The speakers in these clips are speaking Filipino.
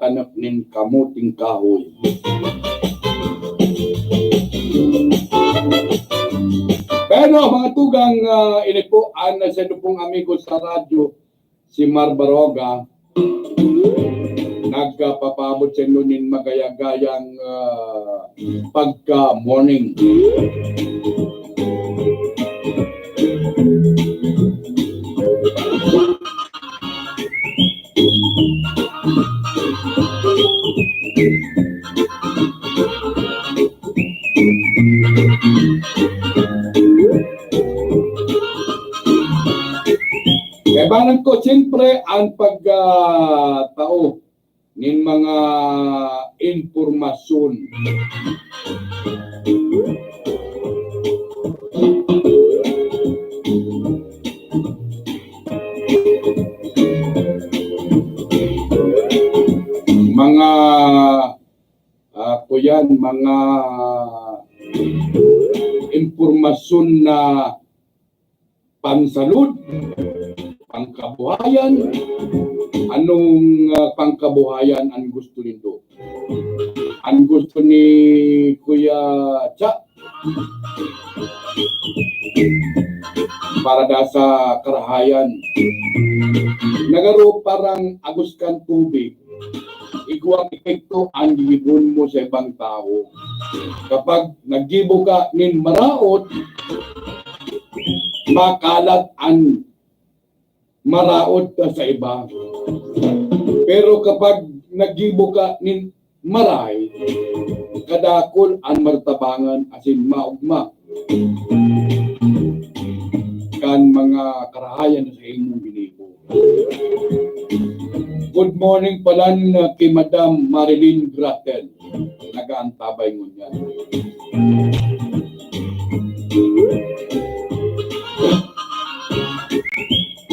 pagtatanap nin kamuting kahoy. Pero mga tugang inipuan na sa pong amigo sa radyo, si Mar Baroga, nagpapabot sa nin magayagayang pagka-morning. Kaibanan ko, siyempre, ang pagtao ng mga informasyon. Mga mga informasyon na pansalud, pangkabuhayan, anong pangkabuhayan ang gusto nito? Ang gusto ni Kuya Cha para da sa karahayan. Nagaro parang aguskan tubig. Iguang epekto ang gibon mo sa ibang tao. Kapag naggibo ka nin maraot, makalat ang maraot ka sa iba. Pero kapag naggibo ka nin maray, kadakol ang martabangan asin maugma kan mga karahayan sa inyong binibo. Good morning pala kay Madam Marilyn Gratel. Nagaantabay mo niya.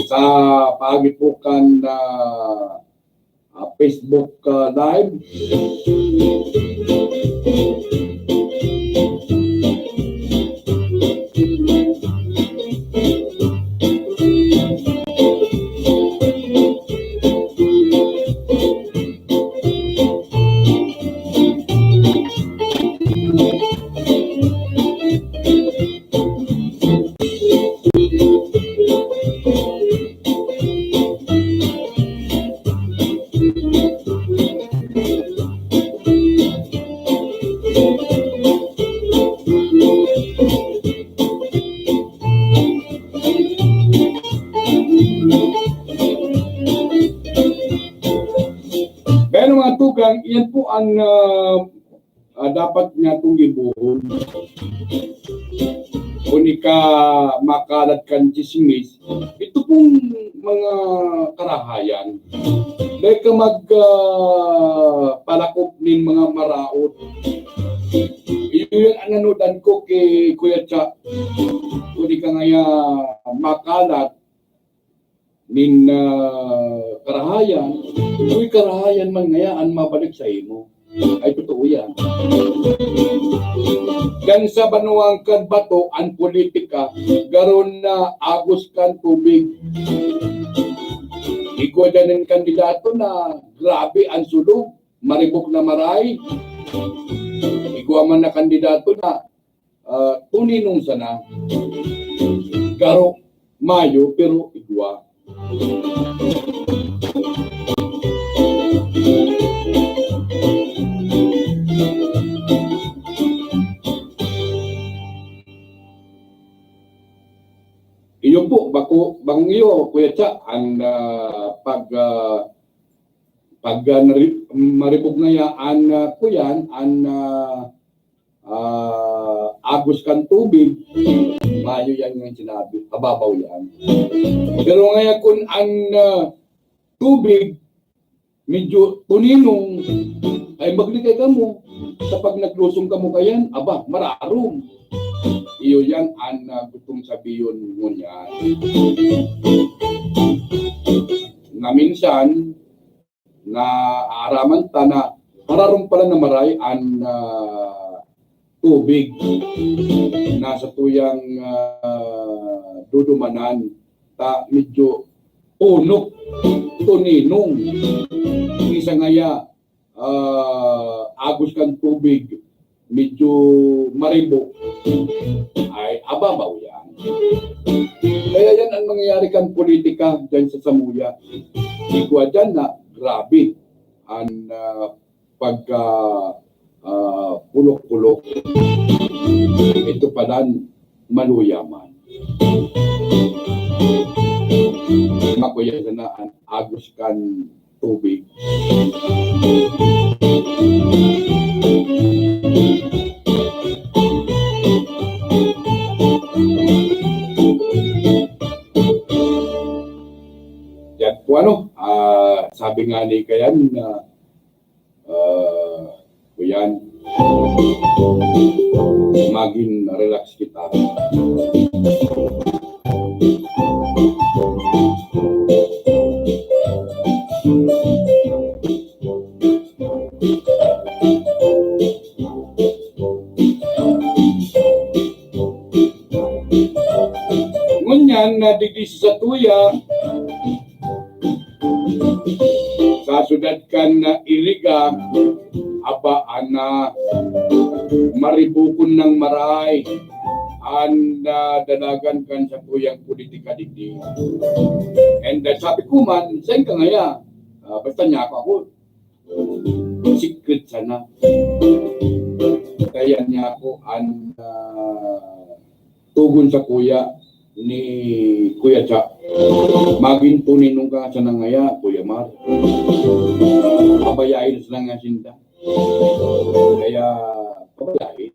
Sa pagipukan na Facebook Live. Yan po ang dapat niya itong ibuhon. Kung ika makalat kan chismis, ito pong mga karahayan. Dahil ka magpalakop ng mga maraot. Yun ang nanudan ko kay Kuya Cha. Kung ika ngaya makalat nin karahayan, kung karahayan man ngayaan mabalik sa imo. Ay totoo yan. Gan sa banuang kan bato ang politika, garon na agos kan tubig. Igwadan ng kandidato na grabe ang sulog, maribok na maray. Igwa man na kandidato na tuninong sana. Garo mayo pero igwa. Iyo po bangyo Kuya Cha ang maripog ngayaan kuyan ang agos kan tubig, mayo yan yung sinabi, ababaw yan. Pero ngayon kung ang tubig medyo tuninong, ay magligay ka mo. Kapag naglusong ka mo kayan, aba, mararom. Iyo yan ang gustong sabihin mo niya. Na minsan, na araman ta na mararom pala na maray ang tubig nasa tuyang dudumanan ta medyo punok tuninong isa ngaya agos kang tubig, medyo maribo, ay ababaw yan. Kaya yan ang mangyayari kan politika dyan sa Samuya. Ikwa dyan na grabe ang pagka pulok-pulok. Ito pala maluyaman. Makuya na ang agos kan tubig. Yan po sabi nga ni Kayan na kuyan, maging relax kita. Ngunyan na digis sa tuya, kasudad kan na iriga, abaan na maribukon ng maray, ang dalagan kan sa tuyang politika digdi. And sabi ko man, saan ka ngaya? Basta niya ako, secret sana. Kaya niya ako ang tugon sa kuya ni Kuya Cha. Maging puninong ka sa nangaya, Kuya Mar. Pabayain sa nga sinda. Kaya pabayain.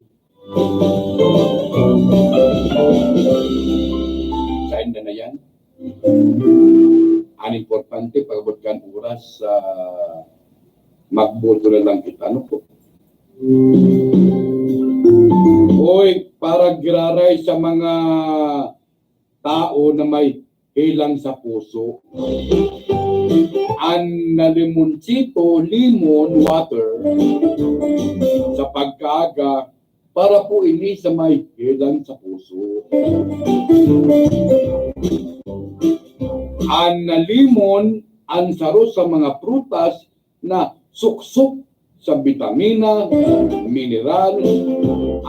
Sa inda na yan. Ang importante, pagabot kan oras sa magboto na lang kita. Ano po? Hoy, para giraray sa mga tao na may hilang sa puso. Ang limoncito, lemon water sa pagkaaga para po ini sa may hilang sa puso. Ang limon, ang saro sa mga prutas na suksok sa vitamina, mineral,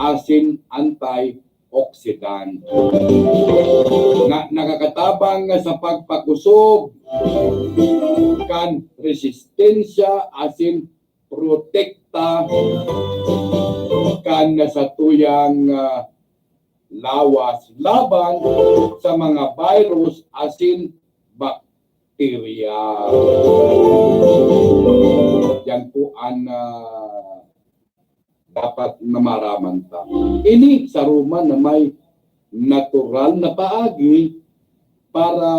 asin, antioxidant. Nakakatabang sa pagpakusog, kan resistensya, asin protekta, kan sa tuyang lawas laban sa mga virus, asin bakterya. Yan po ang dapat na maraman ta. Ini sa Roma na may natural na paagi para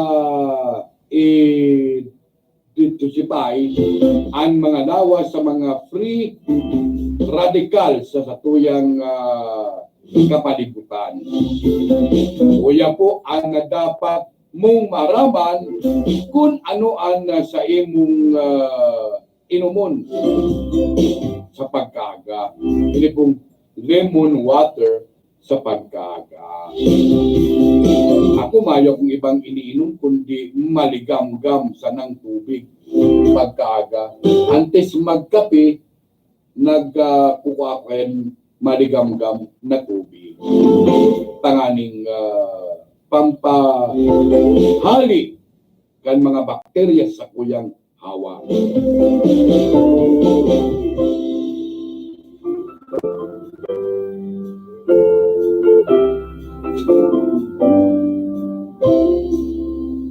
i-detoxify ang mga lawas sa mga free radicals sa satuyang kapalibutan. Kuya po ang dapat mong maraman kung ano ang sa imong inumon sa pagkaga. Ini pong lemon water sa pagkaga. Ako mayo kung ibang iniinom kundi maligam-gam sa ng tubig pagkaga. Antes magkape, nagkukain maligam-gam na tubig. Tanganing pampahali kan mga bakterya sa kuyang hawa.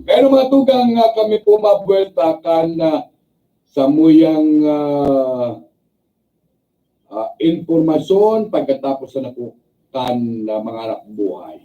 Pero mga tugang kami po mabuelta kan sa muyang informasyon pagkatapos na po kan mga anak buhay.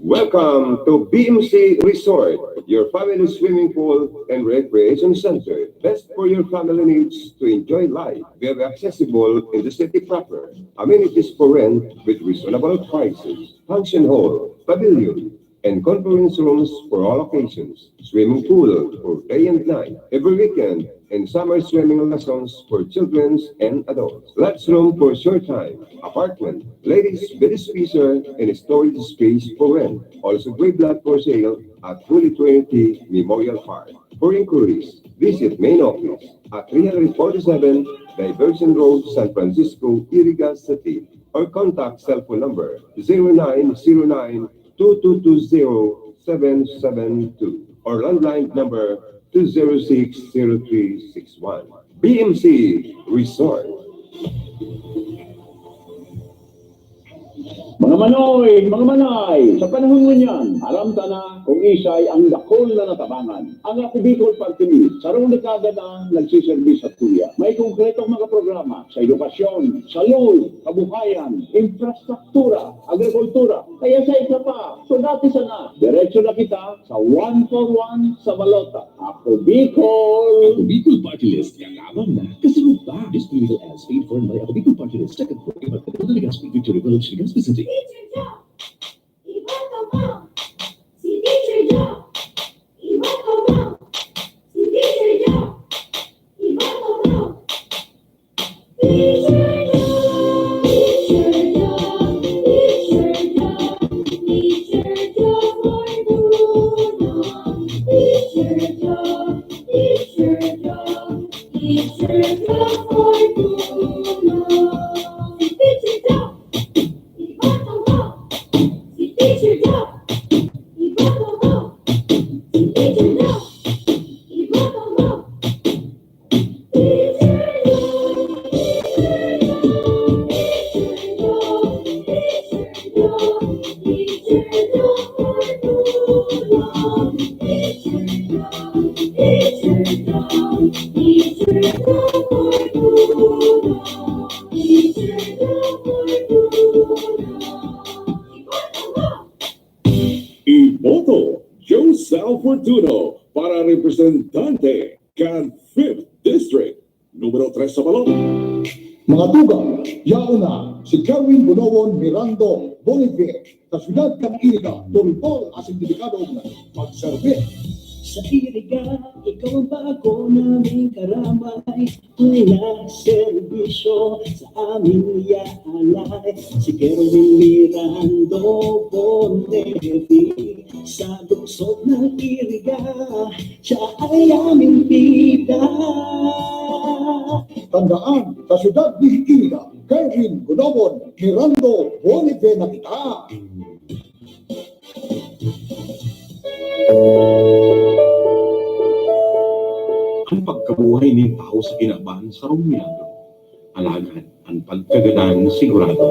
Welcome to BMC Resort, your family swimming pool and recreation center. Best for your family needs to enjoy life. Very accessible in the city proper. Amenities for rent with reasonable prices. Function hall, pavilion, and conference rooms for all occasions. Swimming pool for day and night, every weekend, and summer swimming lessons for children and adults. Lots room for short time. Apartment, ladies' bed spacer, and storage space for rent. Also great lot for sale at Holy Trinity Memorial Park. For inquiries, visit main office at 347 Diversion Road, San Francisco, Iriga City, or contact cell phone number 0909-2220-772 or landline number 206-0361. BMC Resort. Mga manoy, mga manay, sa panahon ngunyan, alam ta na kung isay ang dakol na natabangan. Ang ako Bicol Party List, sarong dekada na nagsiservis sa tuya. May konkretong mga programa sa edukasyon, salud, kabuhayan, infrastruktura, agrikultura. Kaya sa isa pa, so dati sana, diretso na kita sa 1 for 1 sa balota. Ako Bicol! Ako Bicol Party List, yakabang na. Kasunod pa, this political ads paid for by Ako Bicol Party List, second program at the Legazpi Victory Village, Legazpi City. Teacher Joe, iboto mo. Si Teacher Joe, iboto mo. Si Teacher Joe, iboto mo. Teacher Joe, Teacher Joe, Teacher Joe, Teacher Joe for tulong. Teacher Joe, Teacher Joe, Teacher Joe for tulong. Si Teacher Joe. Iboto mo! Si Teacher Joe! Iboto mo! Si Teacher Joe! Iboto mo! Teacher Joe! Teacher Joe! Teacher Joe! Teacher Joe for tulong! Teacher Joe! Teacher Joe! Teacher Joe for tulong! Teacher Joe for tulong! Iboto Joe Sal Fortuno para representante CAD 5th District. Número 3 sa balon. Mga tugang, yaon na si Kerwin Bonowon Mirando Boniface sa siyudad ng Iriga, turutol ang sindikadong magservis. Sa iriga, ikaw ang bago naming karamay. Wala serbisyo sa aming yaalay. Si Kerwin Mirando Bonevi sa luksod ng iriga, siya ay aming bida. Tandaan, sa siyudad ng Iriga, Kerwin Bonowon Mirando Boniface na kita. Ang pagkabuhay ng tao sa kinabahan sa rumiyado, alagad ang pagkagadan sigurado.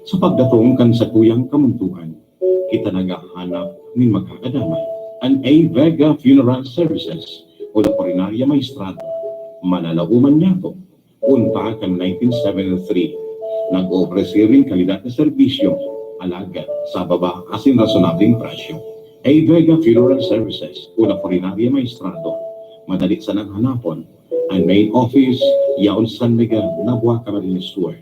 Sa pagdatong kan sa kuyang kamuntuhan, kita nagahanap ng magkakadamay. Ang A. Vega Funeral Services o la Porinaria Maestrado, manalauman niya to. Unta kan 1973, nag-ofrece rin kalidad na serbisyo, alagad sa baba asin rasonableng presyo. A. Vega Funeral Services o la Porinaria Maestrado, madali sa naghanapon. Ang main office, yaon San Miguel, Nabua, Camarines Sur.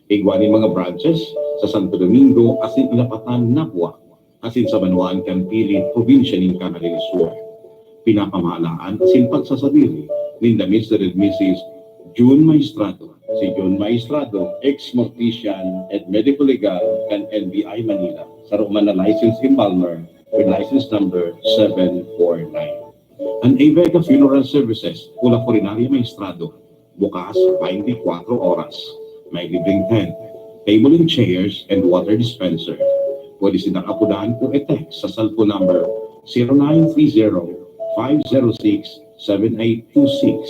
Igwanin mga branches sa Santo Domingo, asin Ilapatan, Nabua, asin sa Banuan, Campili, probinsya ng Camarines Sur. Pinapamahalaan asin pagsasadiri ni the Mr. and Mrs. June Maestrado. Si June Maestrado, ex-mortician and medical legal kan NBI Manila. Sa Roman na license in Balmer with license number 749. Ang A. Vega Funeral Services o la Porinaria Maestrado, bukas 24 oras. May libreng tent, table and chairs, and water dispenser. Pwede silang apudahan o e-text sa cellphone number 0930-506-7826,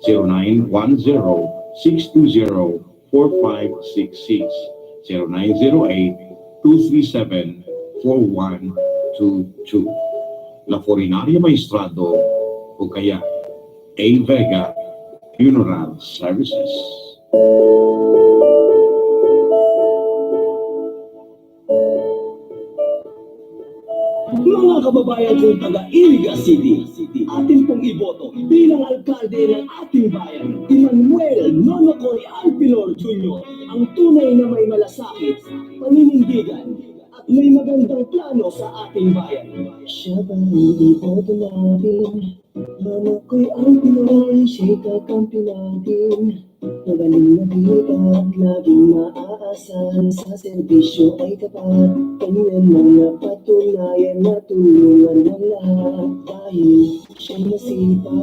0910-620-4566, 0908-237-4122. La Porinaria Maestrado o kaya A. Vega Funeral Services. Mga kababayan kong taga-Iriga City, atin pong iboto bilang alkalde ng ating bayan, Emmanuel Nonocoy Alpilor Jr., ang tunay na may malasakit, paninindigan, at may magandang plano sa ating bayan. Siya ba iboto natin? Nonocoy Alpilor, siya kakampi natin. Magaling na bigat, laging maaasahan sa serbisyo ay tapat. Kanyang mga patunayan na tulungan ng lahat. Dahil siya'y masipag,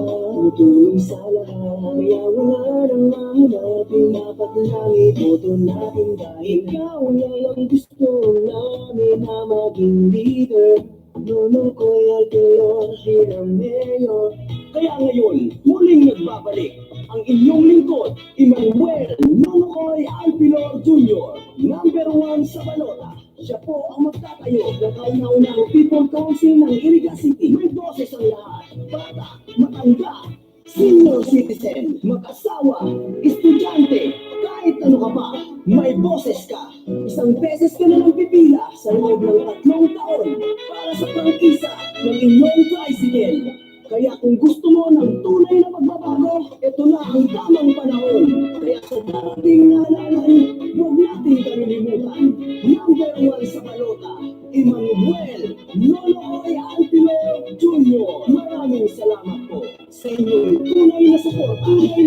tumutulong sa lahat. Kaya wala nang mahanapin, dapat langit boto natin. Dahil ikaw lang ang gusto namin na maging leader. Nono ko'y Alpilor, Hirang Mayor. Kaya ngayon, muling nagbabalik ang inyong lingkod, Emmanuel Nonoy Alpilor Jr., number 1 sa balota. Siya po ang magtatayo ng kauna-unang People Council ng Iriga City. May boses ang lahat, bata, matanda, senior citizen, mag-asawa, estudyante, kahit ano ka pa, may boses ka. Isang beses ka na lang pipila sa loob ng 3 taon para sa prangkisa ng inyong tricycle. Kaya kung gusto mo ng tunay na magbabago, ito na ang tamang panahon. Kaya sa dating halalan, huwag natin kalilimutan. Number 1 sa balota, Emmanuel Nonoy Alpilor Jr. Maraming salamat po sa inyong tunay na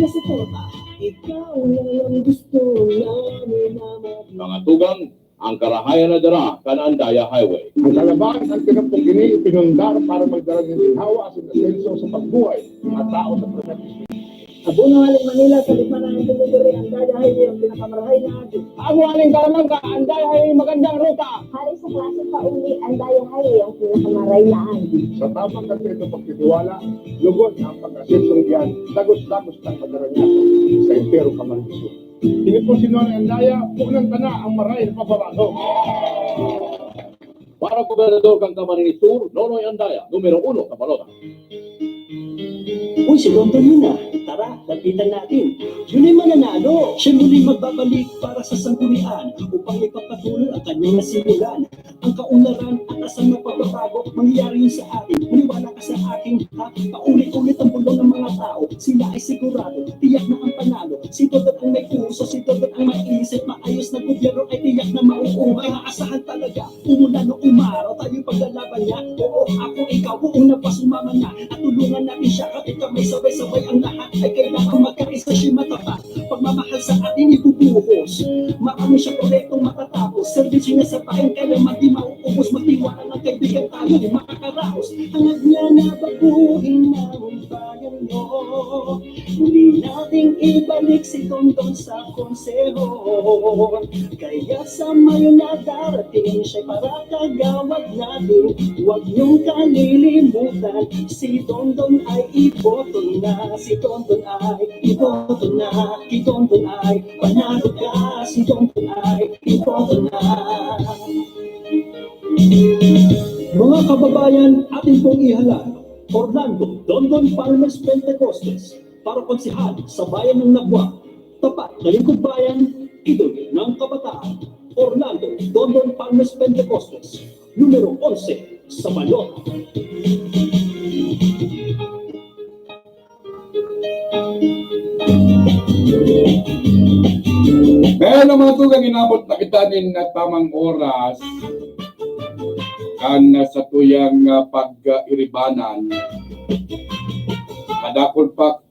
suporta. Ikaw na lang gusto namin na maging. Mga tugang, ang karahayan na dara, Kanandaya Highway. Ang kalabas ang pinapugini pinundar para magdala ng ginhawa sa asenso sa pagbuhay ng mga tao sa probinsya. Abono Aling Manila sa Lipanan ng Delivery, ang Dada Highway ang pinakamarahay na atin. Ako aling Kalamangka, ang dahil magandang ruta. Hari sa klase pa uli, ang Daya Highway ang pinakamaray na Sa tamang kanto pagtitiwala, lugod ang pag-asensong diyan, dagos-dagos ng pagdaranyato sa Impero Camarines Sur. Sinipusinuan ang daya, unang tana ang maray na pababago. Para Gobernador kang Camarines Sur, Nonoy Andaya, numero 1 sa balota. Uy, si Don Tonina, tara, lapitan natin. Yun ay mananalo. Siya muli magbabalik para sa sanggunian upang ipapatuloy ang kanyang nasimulan. Ang kaunlaran at asang na pagbabago, mangyayari yun sa atin. Maniwala ka sa akin, ha? Paulit-ulit ang bulong ng mga tao. Sila ay sigurado, tiyak na ang panalo. Si Dodot ang may puso, si Dodot ang may isip. Maayos na gobyerno ay tiyak na mauubay. Maasahan talaga, umulan o umaraw, tayo'y paglalaban niya. Oo, ako, ikaw, una pa sumama na. At tulungan natin siya, kapit may sabay-sabay ang lahat ay kailangan magkaisa siya matapat. Pagmamahal sa atin ibubuhos, marami siya kolektong matatapos. Servisyo niya sa pain, kaya mati mauubos. Magtiwala ng kaibigan tayo, makakaraos. Hangad niya na baguhin ng bayan nyo. Muli nating ibalik si Tonton sa konseho. Kaya sa mayo na darating siya'y para kagawad natin. Huwag niyong kalilimutan, si Tonton ay iboto na, si Tonton ay iboto na, si Tonton ay panalo ka, si Tonton ay iboto na. Mga kababayan, atin pong ihalal, Orlando, Dondon Farmers Pentecostes, para konsehal sa bayan ng Nabwa, tapat na lingkod bayan, idol ng kabataan. Orlando, Dondon Farmers Pentecostes, numero 11 sa balota. Pero mga tugang, inabot na kita din na tamang oras kan sa tuyang pag-iribanan. Kadakol pa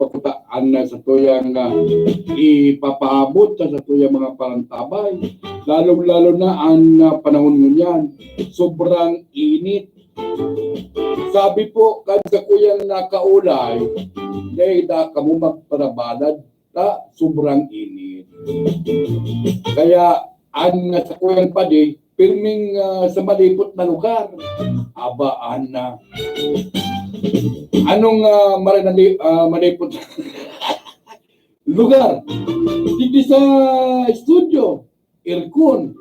kutaan sa tuyang ipapaabot sa tuyang mga parantabay. Lalo na ang panahon mo yan, sobrang init. Sabi po kan sa kuyang nakaulay, dahil da kamo magparabalad ta sobrang init. Kaya ang sa kuyang padi, pirming sa malipot na lugar, abaan na. Anong malipot lugar? Dito sa studio, aircon.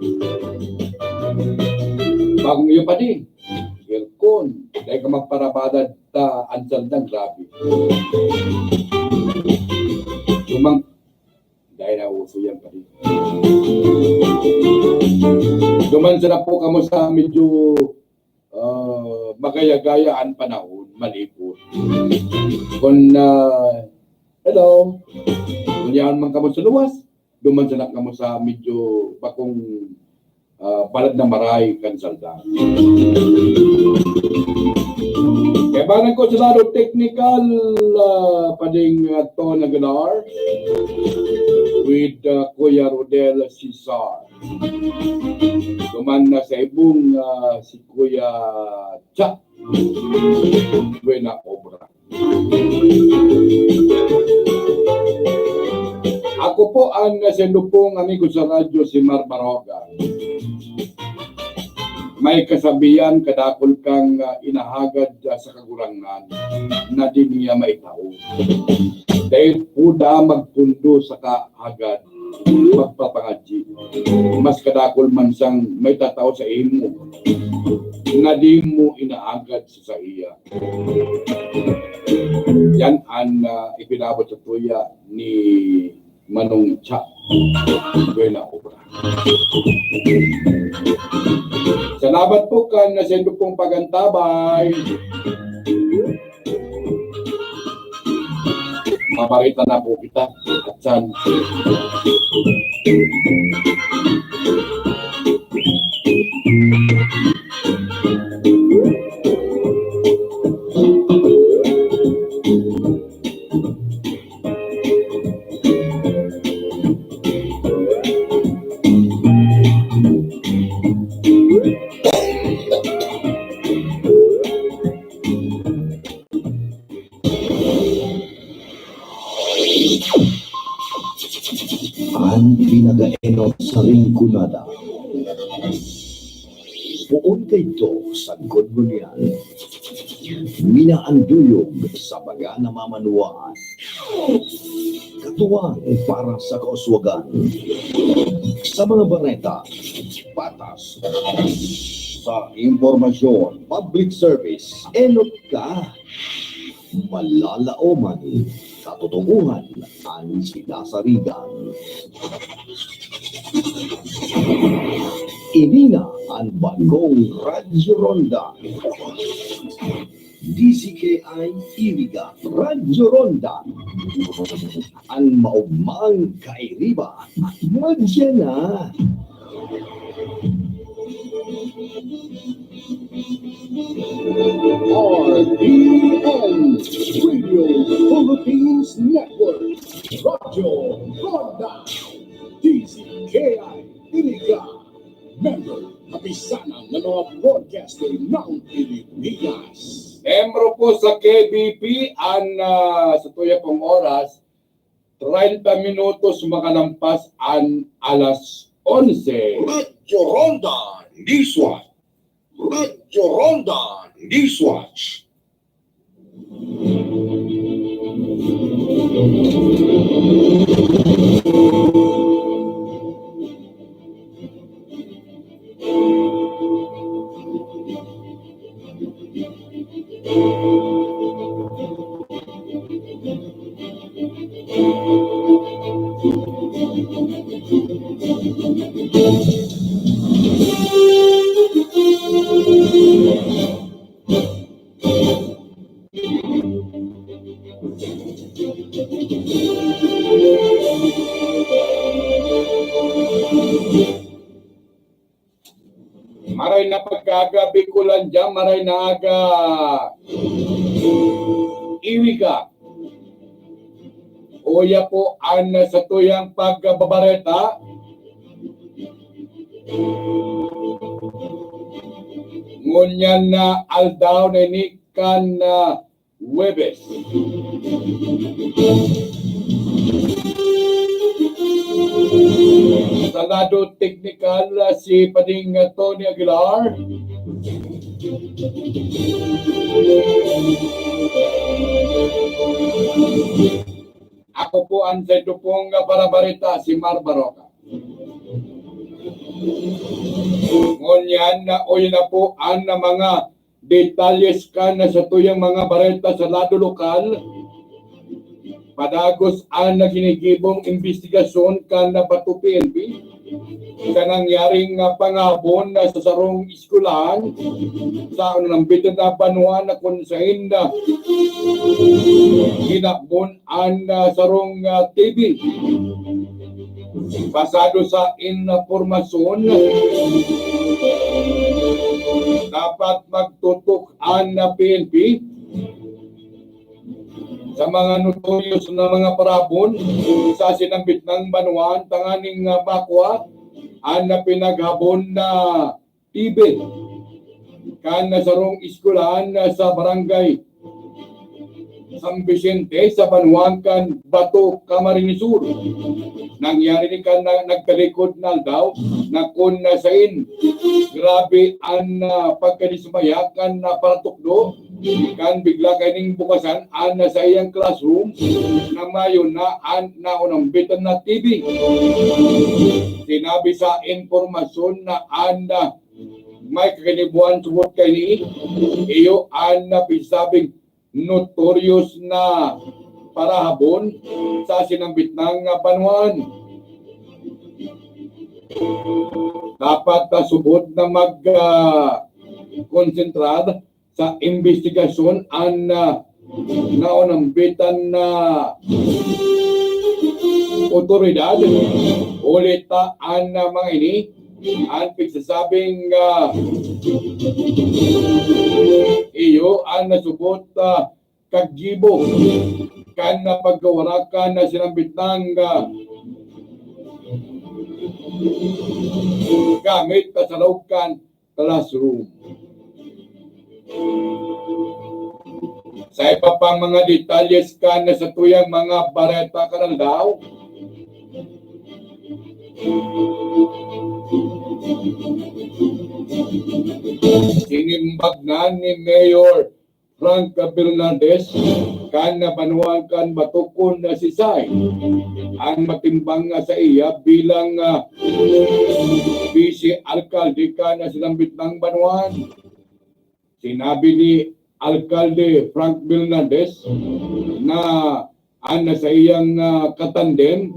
Bagong yung padi, aircon. Dahil ka magparabadad ta ansaldang grabe. Dahil na uso yan padi. Dumansa na po kamo sa medyo magaya-gayaan panahon, malipot. Kung hello, kunyahan man kamo sa luwas, dumansa na kamo sa medyo bakong balad na maray kansalda. Kaya Banang ko sa lado technical pading Ton Aguilar with Kuya Rodel Cesar. Duman na sa ibong si Kuya Cha Buena Obra. Ako po ang sendupong amigo sa radyo si Mar Baroga. May kasabihan kadakol kang inahagad sa kagurangan na di niya maitaw. Dahil puda magpundo sa kaagad magpapangadji. Mas kadakol man sang may tataw sa imo na di mo inaagad sa iya. Yan ang ipinabot sa tuya ni Manong Cha Buena Obra. Salamat po kan nasendo pong pagantabay. Maparita na po kita at san. Ang pinagaenot sa ringkunada. Puon kay to sa good mo niyan. Minaanduyog sa baga na mamanuaan. Katuwang para sa kauswagan. Sa mga bareta, patas. Sa impormasyon, public service, enot ka. Malalaoman, katotohanan ang sinasarigan. Inina ang bagong Radyo Ronda. DCKI Iriga Radyo Ronda. Ang maugmang kairiba at madya na. RPN Radio Philippines Network Radyo Ronda DCKI Iriga Member Kapisanan ng mga broadcaster ng Pilipinas. Membro po sa KBP ang sa tuya pong oras 30 minutos makalampas ang alas 11. Radyo Ronda Newswatch. Radyo Ronda Newswatch. Maray na pagkagabi ko lang dyan, maray na aga iwiga. Uya po ang sa tuyang pagbabareta. Ngunyan na aldaw na inikan na Webes. Salado technical si Pading Tony Aguilar. Ako po ang sa pong parabarita si Mar Baroga. Ngunyan na uy na po ang mga detalyes ka na sa tuyang mga bareta sa lado lokal. Padagos ang naginigibong investigasyon ka na Bato PNP sa nangyaring pangabon na sa sarong iskulahan sa bitin na panuan na kung saan na ginakbon ang sarong TV. Basado sa informasyon, dapat magtutok ang PNP sa mga notorious na mga parabon sa sinambit ng Banuan, tanganing bakwa, na pinaghabon na tibe kan sarong iskulahan sa barangay San Vicente sa Banuan kan Bato, Camarines Sur. Nangyari ni kan nagkalikod na daw na kung nasain grabe ang pagkadismaya kan paratukdo kan bigla kaning bukasan an sa iyang classroom na mayon na naunang bitan na TV. Sinabi sa informasyon na may kakinibuan subot kay ni iyo pisabing notorious na parahabon sa sinambit ng Banuan. Dapat subot na mag-konsentrad sa investigasyon ang naunambitan na otoridad. Ulit ang mga ini ang pigsasabing iyo ang nasubot kaggibo kan na pagkawarakan na sinambit ng gamit sa loob kan classroom. Sa iba pang mga detalles kan na sa tuyang mga bareta ka ng daw, sinimbag na ni Mayor Frank Bernaldez kan na Banuan kan Batukon na si Sai ang matimbang sa iya bilang vice alkalde kan na sinambit ng Banuan. Sinabi ni Alkalde Frank Bernaldez na sa iyang katandem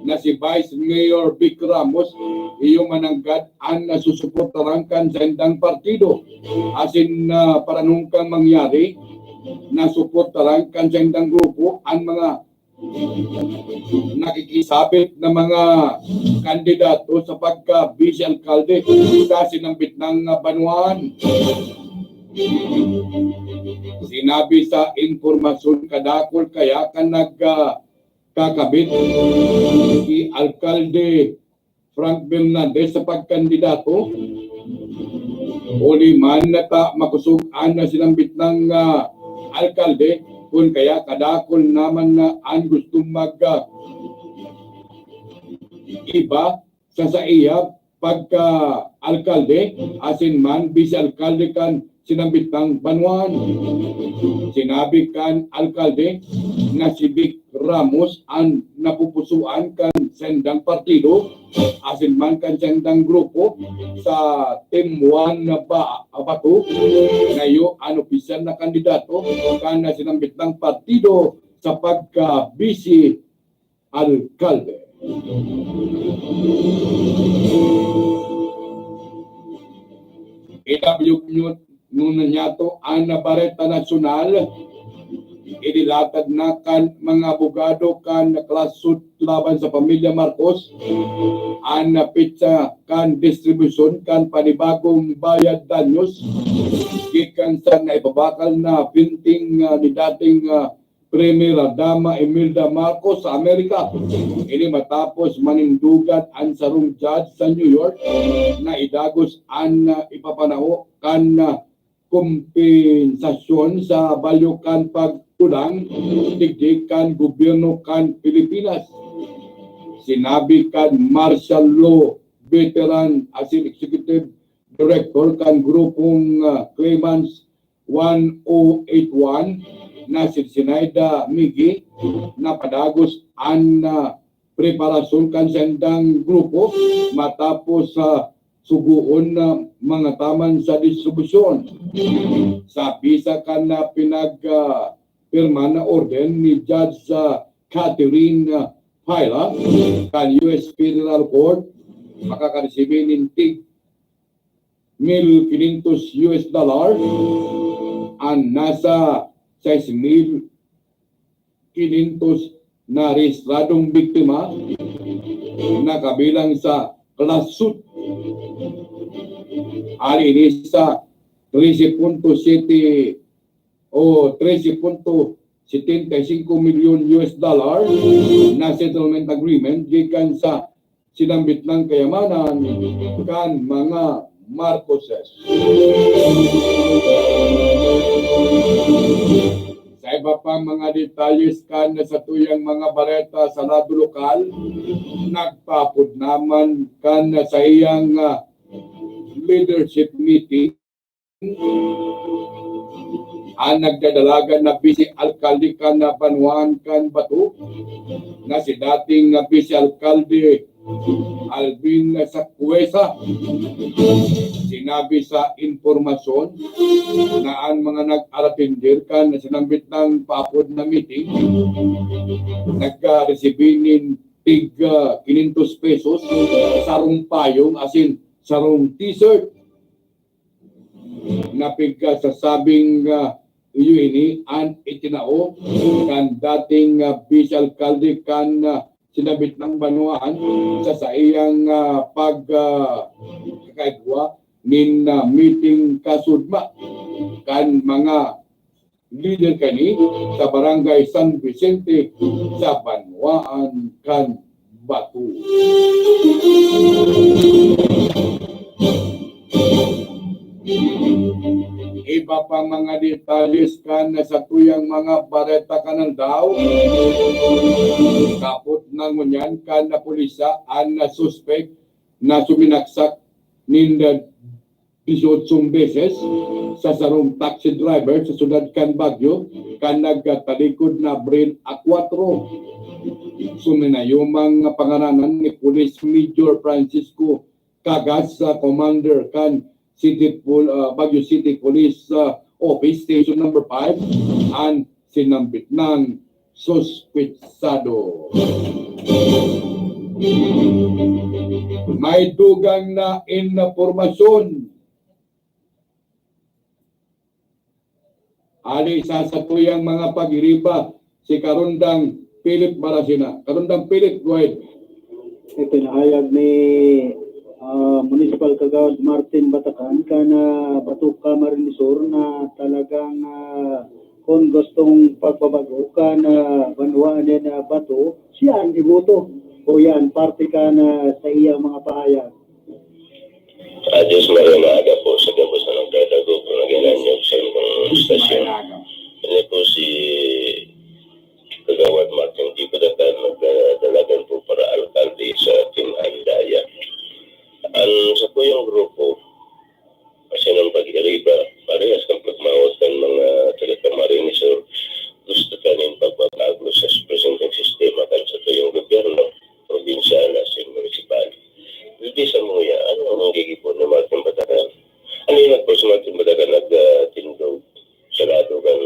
na si Vice Mayor Vic Ramos iyong mananggad ang nasusuportaran kan sa indang partido. Asin para nung kang mangyari na suportaran kan sa indang grupo ang mga nakikisabit na mga kandidato sa pagka-vice alkalde sa sinambit ng Banuan. Sinabi sa informasyon kadakol kaya kan kakabit si Alkalde Frank Bernaldez sa pagkandidato uli man nata makusugan na sinambit ng alkalde kung kaya kadakol naman na ang gusto mag iba sa iya pagka alkalde asin man vice alkalde kan sinambit ng Banuan. Sinabi kan alkalde na si Vic Ramos ang napupusuan kan sendang partido asin man kan sendang grupo sa Team 1 na Bato ngayon opisyal na kandidato kan na sinambit ng partido sa pagka-vice alkalde. Itabyog nung nanyato ang Bareta Nasyonal, inilatag na kan mga abogado kan klasut laban sa pamilya Marcos, ang pizza kan distribution kan panibagong bayad danyos, gikan sa naibabakal na pinting ni dating Primera Dama Imelda Marcos sa Amerika. Ini matapos manindugan ang sarong judge sa New York na idagos ang ipapanaho kan kompensasyon sa balyo kan pagkulang digdig kan gobyerno kan Pilipinas. Sinabi kan martial law veteran asin executive director kan grupong Claimants 1081 na si Sinaida Migi na padagos ang preparasyon kan sendang grupo matapos sa suguon na mga taman sa distribusyon. Sa pisa kan na pinagpirma na orden ni Judge Catherine Paila kan US Federal Court makakaresibin ng tig $1,500 ang nasa 6,500 na rehistradong biktima na kabilang sa class suit. Ali ini sa 13.7 o 13.7 $75 million na settlement agreement gikan sa sinambit ng kayamanan kan mga Marcoses. Sa iba pang mga detalles kan sa tuyang mga bareta sa lado lokal, nagpapud naman kan sa iyang leadership meeting ang nagdadalagan na Vice Alcalde kan na Banuan kan Batu na si dating Vice Alcalde Alvin Sacuesa. Sinabi sa informasyon na ang mga nag-aratindir kan na sinambit ng papod na meeting nagka-resibinin tig 500 pesos sarong payong asin sarong t-shirt na pigka sa sabing ini an itinao kan dating Vice Alcalde kan sinabit ng Banuan sa iyang pagkakaigwa nin meeting kasudma kan mga leader kani sa barangay San Vicente sa Banuan kan Batu. Iba pa mga detalles kan sa tuyang mga bareta kanan daw kaput ng ngunyan kan na pulisa ang na suspect na suminaksak ninda 18 beses sa sarong taxi driver sa sudad kan Baguio kan nagtalikod na Brain A4. Suminayumang pangaranan ni Police Major Francisco Cagas sa Commander kan Baguio City Police Office Station number 5 ang sinambit ng suspetsado. May dugang na informasyon ali sa satuyang mga pag-iriba si Karundang Philip Marasina. Karundang Philip, go ahead. Pinahayag ni Municipal Kagawad Martin Batacan kana Batuka Marinisur na talagang kung gustong pagbabago ka na Banuan na Bato, siya ang iboto. O yan, parte ka na sa iyang mga pahayag. Diyos marinaga po sa gabos na nagdadago po na ginanyog sa inyong stasyon. Ano po si Kagawad Martin T. Batacan nagdalagan po para alkalde sa Team Andaya. Ang sa po yung grupo, kasi ng pag-iriba, parehas kang pagmawat ng mga taga-Marinisur, gusto ka rin pagbabago sa presenting sistema kan sa ito yung gobyerno, probinsyal at municipal. Hindi sa mga ano ang gigipon ng Martin Batacan? Ano yung po sa Martin Batacan nagtindog sa lado kan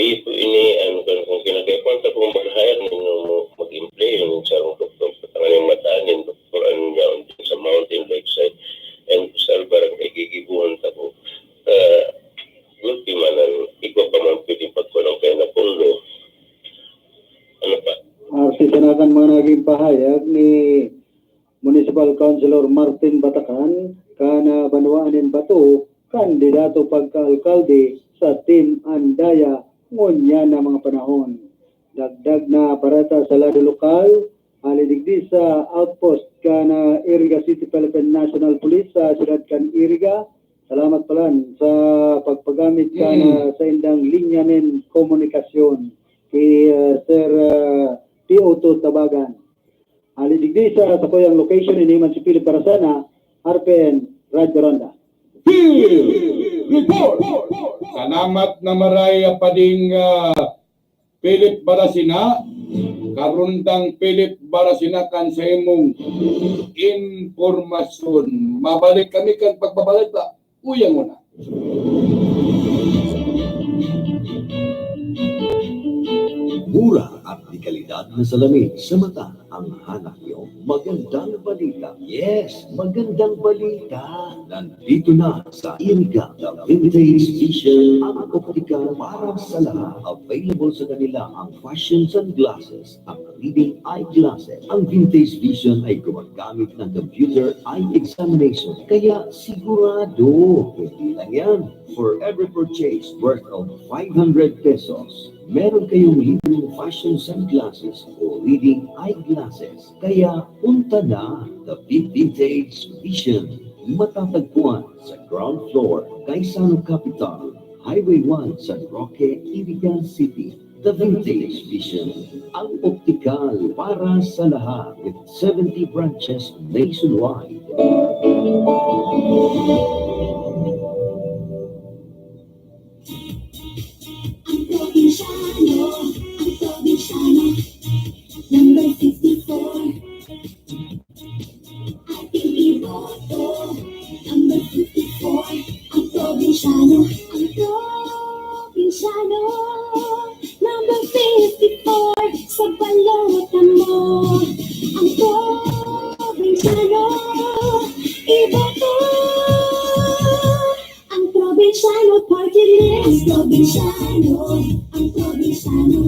Di po ini ano kung kinakaipan ta kung mag-hire ninyo mag-employ yung sarong doktor patangan yung mataanin doktor ano niya sa Mountain Lakeside and sa barangay gigibuhan ta ko ultimanan ikaw pa man pwede pagkulong kayo na pundo ano pa Artisanakan mga naging pahayag ni Municipal Councilor Martin Batacan kana Banwaanin Bato kandidato pagka-alkalde sa Team Andaya ngunya na mga panahon. Dagdag na parata sa lado lokal, alidigdi sa outpost kana Iriga City Philippine National Police sa siyudad kan Iriga. Salamat palan sa pagpagamit kana sa indang linya nin komunikasyon kay Sir P.O.2 Tabagan. Alidigdi sa sakuyang location ni Niman si Philip Parasana, RPN Radyo Ronda. Report! Salamat na maraya pa ding Philip Barasina. Karundang Philip Barasina kan sa imong informasyon. Mabalik kami kan pagbabalik pa. Uyang mo na. Mura at di kalidad na salamin sa mata ang hanap niyo. Magandang balita. Yes, magandang balita. Nandito na sa Iriga, the Vintage Vision, ang optika para sa lahat. Available sa kanila ang fashion sunglasses, ang reading eyeglasses. Ang Vintage Vision ay gumagamit ng computer eye examination. Kaya sigurado, hindi lang yan. For every purchase worth of 500 pesos, meron kayong libreng fashion sunglasses o reading eyeglasses. Kaya punta na the Vintage Vision. Matatagpuan sa ground floor, Gaisano Capital, Highway 1, San Roque, Iriga City. The Vintage Vision, ang optikal para sa lahat with 70 branches nationwide. Number 54. Ating iboto. Number 54. Ang probinsyano. Ang probinsyano. Number 54. Sa balota mo. Ang probinsyano. Iboto. Ang probinsyano party list. Probinsyano. Ang probinsyano.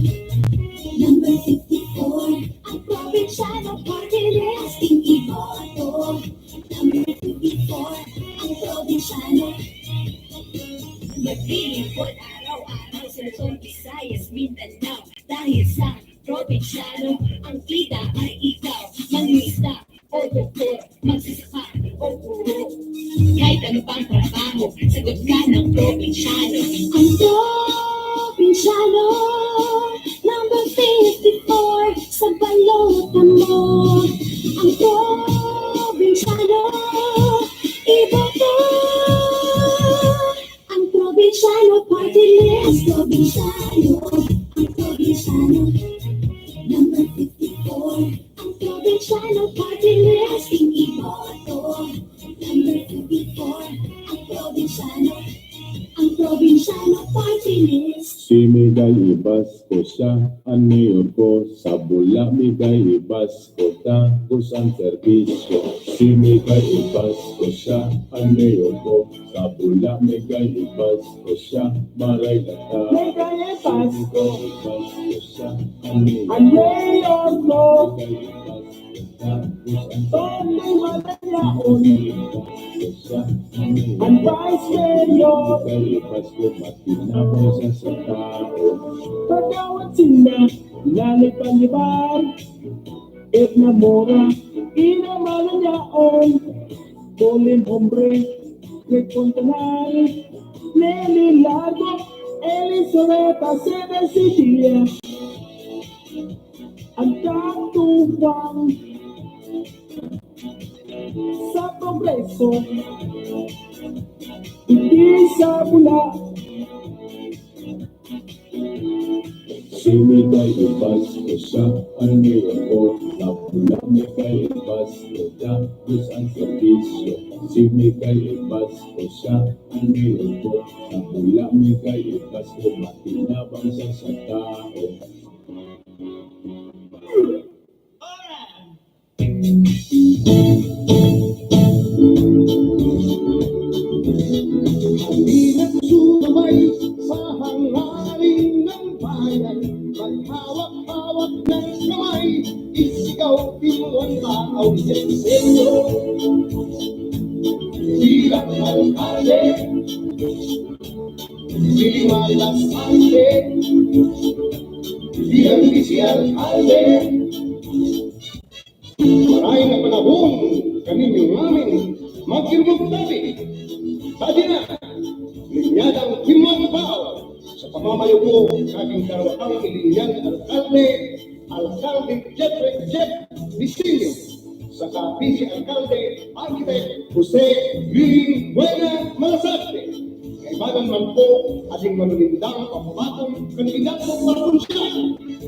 Number 54, ang probinsyano party list, iboto. Number 54, ang probinsyano. Naglilipot araw-araw sa Luzon, Visayas, Mindanao. Dahil sa probinsyano, ang kita ay ikaw. Manglista o doktor, magsasaka o guro. Kahit ano pang trabaho, sagot ka ng probinsyano. Ang probinsyano. Number 54, sa balota mo. Ang probinsyano, iboto. Ang probinsyano party list. Probinsyano, ang probinsyano. Number 54, ang probinsyano party list. Iboto. Number 54, ang probinsyano. Ang probinsyano party list. Si Miguel Ibas ko siya, ang mayor ko. Sa Bula, Miguel Ibas ko tapos ang serbisyo. Si Miguel Ibas ko siya, ang mayor ko. Sa Bula, Miguel Ibas ko siya, maray lata. Miguel Ibas ko siya, ang mayor ko. Miguel Ibas Tony Malayaon, ang Vice Mayor, sa tao. Pagawat sila, nalipalibar, Edna Mora, Ina Malayaon, Colin Hombre, Greg Fontanal, Nelly Lago, Elizabeth Acena City, ang katuwang sa progreso, hindi sa bula. Si Miguel Ibas ko siya, ang mayor ko. Sa pula may kay Pasko dagos ang serbisyo. Si Miguel Pasko siya ang mayor ko. Sa pula may kay Pasko makinabang siya sa tao. Di nagsusumay sa hangarin ng bayan, maghawak-hawak ng kamay, isigaw timuan tao sa disenyo. Bilang alkalde, silimalasante, bilang vice-alkalde. Maray na panahon, kami namin magkirmong tabi. Sabi na, linyadang himagpaw sa pamamayo ko aking karawatang ilinyang alkalde Jeffrey Visilio sa vice-alkalde architect Jose Luis Buena Malasarte. Kaibagan man po ating manunindang papabatong kandidato paronsya,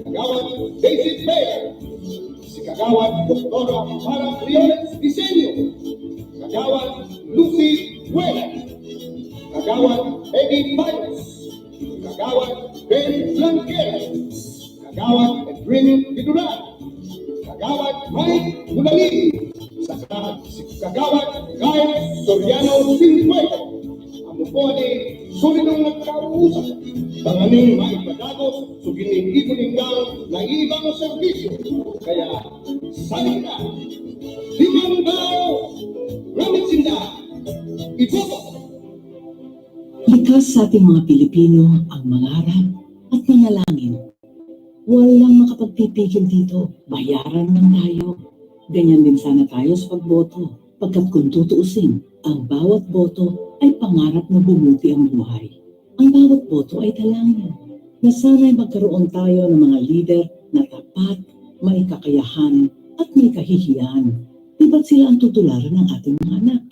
Kagawad David Bayer, si Kagawad Doktora Mara Briones Disenyo, Kagawad Lucy Buena, Kagawad Eddie Payos, Kagawad Ben Blanquera, Kagawad Edwin Viduran, Kagawad Mike Bulali, si Kagawad Guy Soriano Sinfuego. Amo po ni sulinong nagkausap, tanganing maipadagos, sugining ibuninggang na ibang serbisyo. Kaya, salita, limang daw, ramit sinda, iboto. Likas sa ating mga Pilipino ang mangarap at manalangin. Walang makapagpipigil dito. Bayaran lang tayo. Ganyan din sana tayo sa pagboto. Pagkat kung tutuusin, ang bawat boto ay pangarap na bumuti ang buhay. Ang bawat boto ay dalangin na sana'y magkaroon tayo ng mga lider na tapat, may kakayahan at may kahihiyan. Di ba't sila ang tutularan ng ating mga anak?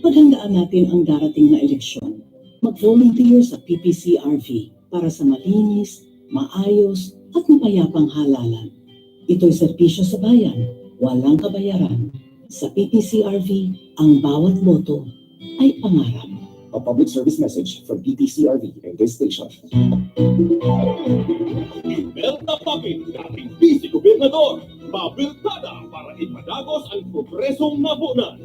Paghandaan natin ang darating na eleksyon. Mag-volunteer sa PPCRV para sa malinis, maayos at mapayapang halalan. Ito'y serbisyo sa bayan, walang kabayaran. Sa PPCRV, ang bawat boto ay pangarap. A public service message from PPCRV and this station. Imelda Papin, dating vice gobernador, mabiltada para ipadagos ang progresong nabunan.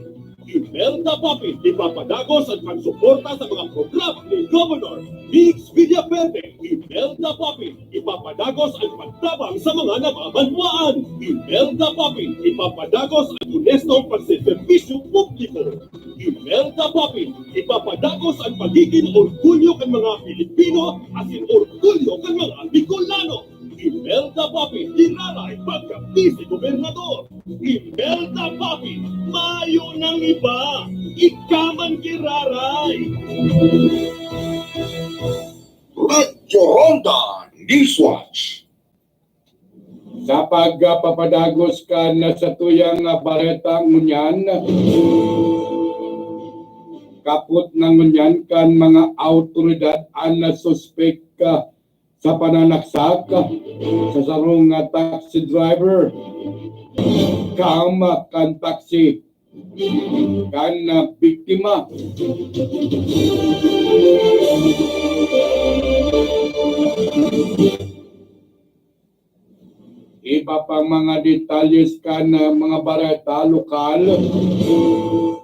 Imelda Papin, ipapadagos ang pagsuporta sa mga programa ni Governor Mix Villaverde. Imelda Papin, ipapadagos ang pagtabang sa mga namamanwaan. Imelda Papin, ipapadagos ang honestong pagseserbisyo publiko. Imelda Papin, ipapadagos ang pagiging orgulyo kan mga Pilipino at orgulyo kan mga Bicolano. Imelda Papin, iraray pagka-vice gobernador. Imelda Papin, mayo ng iba, ikaman kiraray. Radyo Ronda Newswatch. Sa pagpapadagos ka na sa tuyang bareta ngunyan, kaput ng ngunyan kan mga autoridad ang nasuspek ka sa pananaksak sa sarong taxi driver, kama kan taxi kan biktima. Iba pang mga detalles kan mga bareta lokal,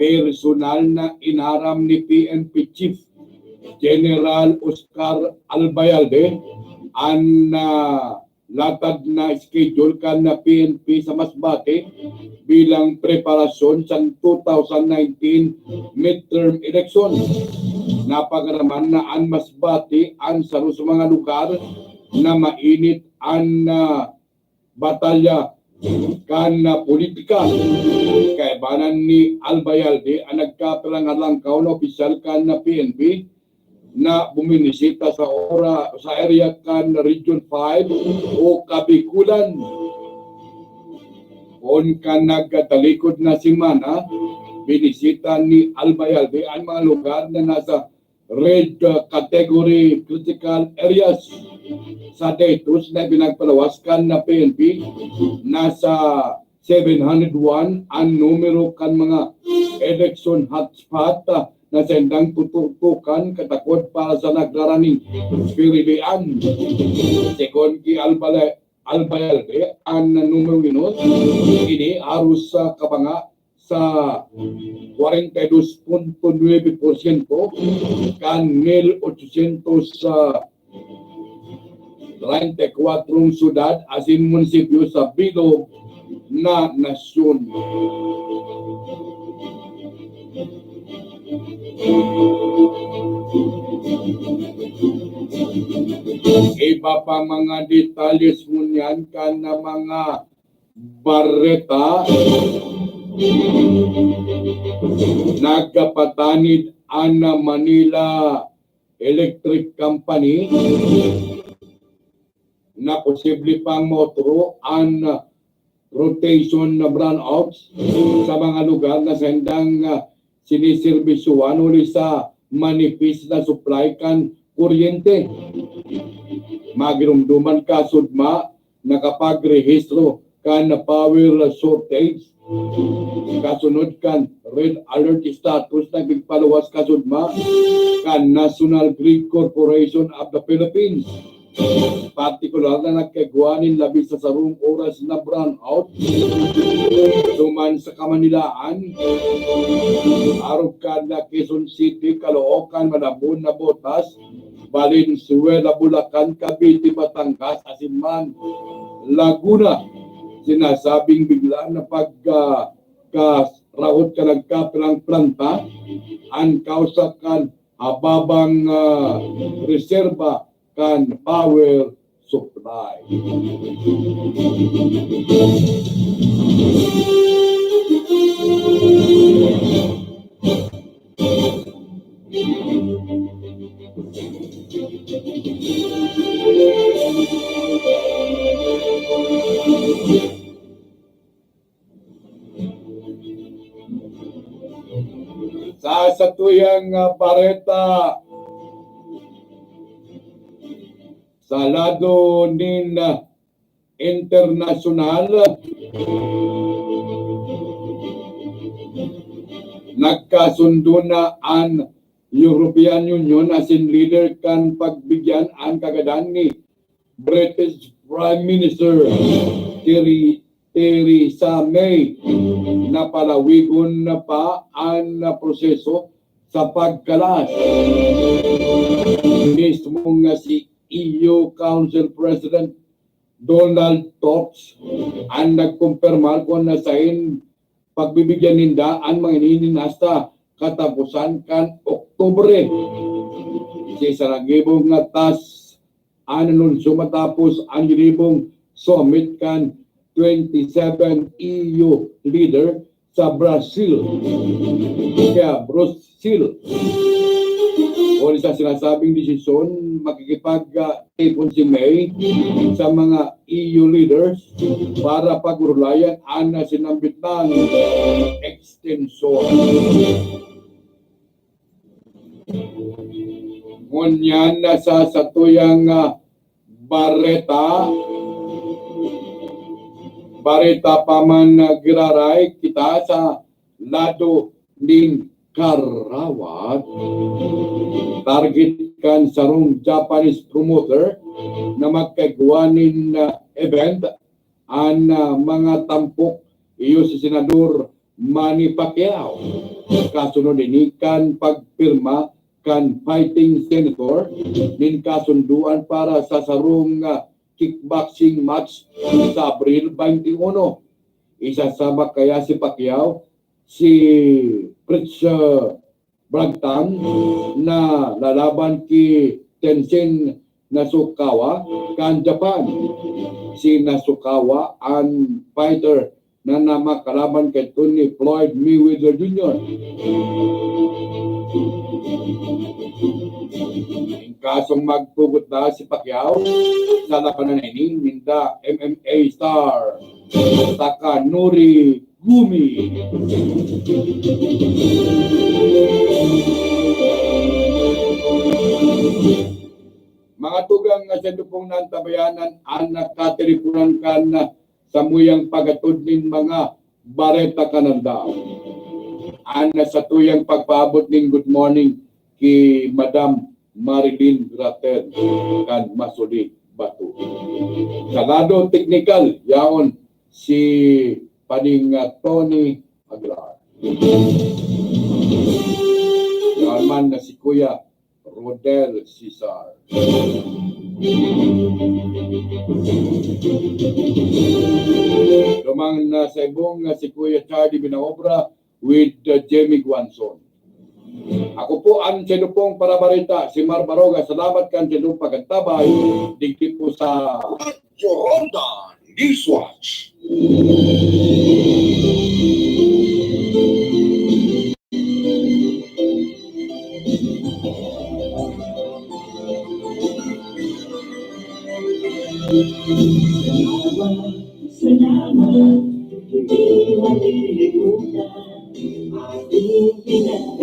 personal na inaram ni PNP Chief General Oscar Albayalde ang latag na schedule kan na PNP sa Masbate bilang preparasyon sa 2019 midterm election. Napagaraman na ang Masbate ang sa mga lugar na mainit ang batalya kan politika. Kaibanan ni Albayalde ang nagkapalangalangkaw na opisyal kan na PNP na buminisita sa area kan Region 5 o Kabikulan. On kan nagtalikod na simana, binisita ni Albayalde ang mga lugar na nasa red category critical areas sa datos na pinagpalawaskan na PNP. Nasa 701 ang numero kan mga election hotspot na sendang tututukan katakot para sa naglaraning pilihan. Sekon ki Albayalde ang numero inos ini harus kabanga sa 42.9% kan 1,834 syudad asin munisipyo sa bilog na nasyon. Iba pa mga detalles mo niyan ka na mga bareta nagkapatanid ang Manila Electric Company na posible pang motro ang rotation na brownouts sa mga lugar na sendang siniserbisyuan uli sa manipis na supply kan kuryente. Magirumduman ka sudma na kapag rehistro kan power shortage, kasunod kan red alert status na pagpaluwas kasudma kan National Grid Corporation of the Philippines. Partikular na nagkagawanin labis sa sarong oras na brownout duman sa Kamanilaan, Araucana, Quezon City, Caloocan, Malabon, Nabotas, Valenzuela, Bulacan, Cavite, Batangas, Asinman, Laguna. Sinasabing bigla na pagka-rahot ka nagkapilang planta ang kausa kan hababang reserba kan power supply. Sa satuyang bareta sa lado nin internasyonal, nagkasundo na ang European Union asin leader kan pagbigyan ang kagadan ni British Prime Minister Theresa May na palawigon na pa ang proseso sa pagkalas. Mismong nga si EU Council President Donald Tusk ang nagkumpirmar kung nasain pagbibigyan ninda ang mga hininasta katapusan kan Oktubre. Si saragibong nga tas anunsyo matapos ang libong summit kan 27 EU leader sa Brazil. Kaya Brazil o sa sinasabing desisyon makikipag-tipon si May sa mga EU leaders para pagurulayan ang sinambit ng extension. Ngunyan na sa satuyang bareta pa man giraray kita sa lado ng Karawat, target kan sarong Japanese promoter na magkagawanin event ang mga tampok iyo si Senador Manny Pacquiao. Kasunod din kan pagpirma kan fighting senator nin kasunduan para sa sarong kickboxing match sa Abril 21. Isasama kaya si Pacquiao si Fritz Bragtan na lalaban ki Tenshin Nasukawa kan Japan. Si Nasukawa ang fighter na namakalaban kay Tony Floyd Mayweather Jr. Ang kasong magpugot na si Pacquiao sa labanan ini minda MMA star Takanori Gumi. Mga tugang nga sa dupong nantabayanan, anak kateripunan ka na sa muyang pagatod nin mga bareta kananda. Ana sa tuyang pagpaabot ning good morning ki Madam Marilyn Grater kan Masuli Batu. Sa lado technical, yaon si paning Tony Aguilar. Yaon man na si Kuya Rodel Cesar. Lumang na sa ibong si Kuya Charlie Binaobra with Jamie Guanson. Ako po ang sinupong parabarita, si Mar Baroga. Salamat kan sinupong pagkantabay. Digdi po sa Joronda Newswatch. Salamat, hindi ko malilimutan ating pinagdaanan.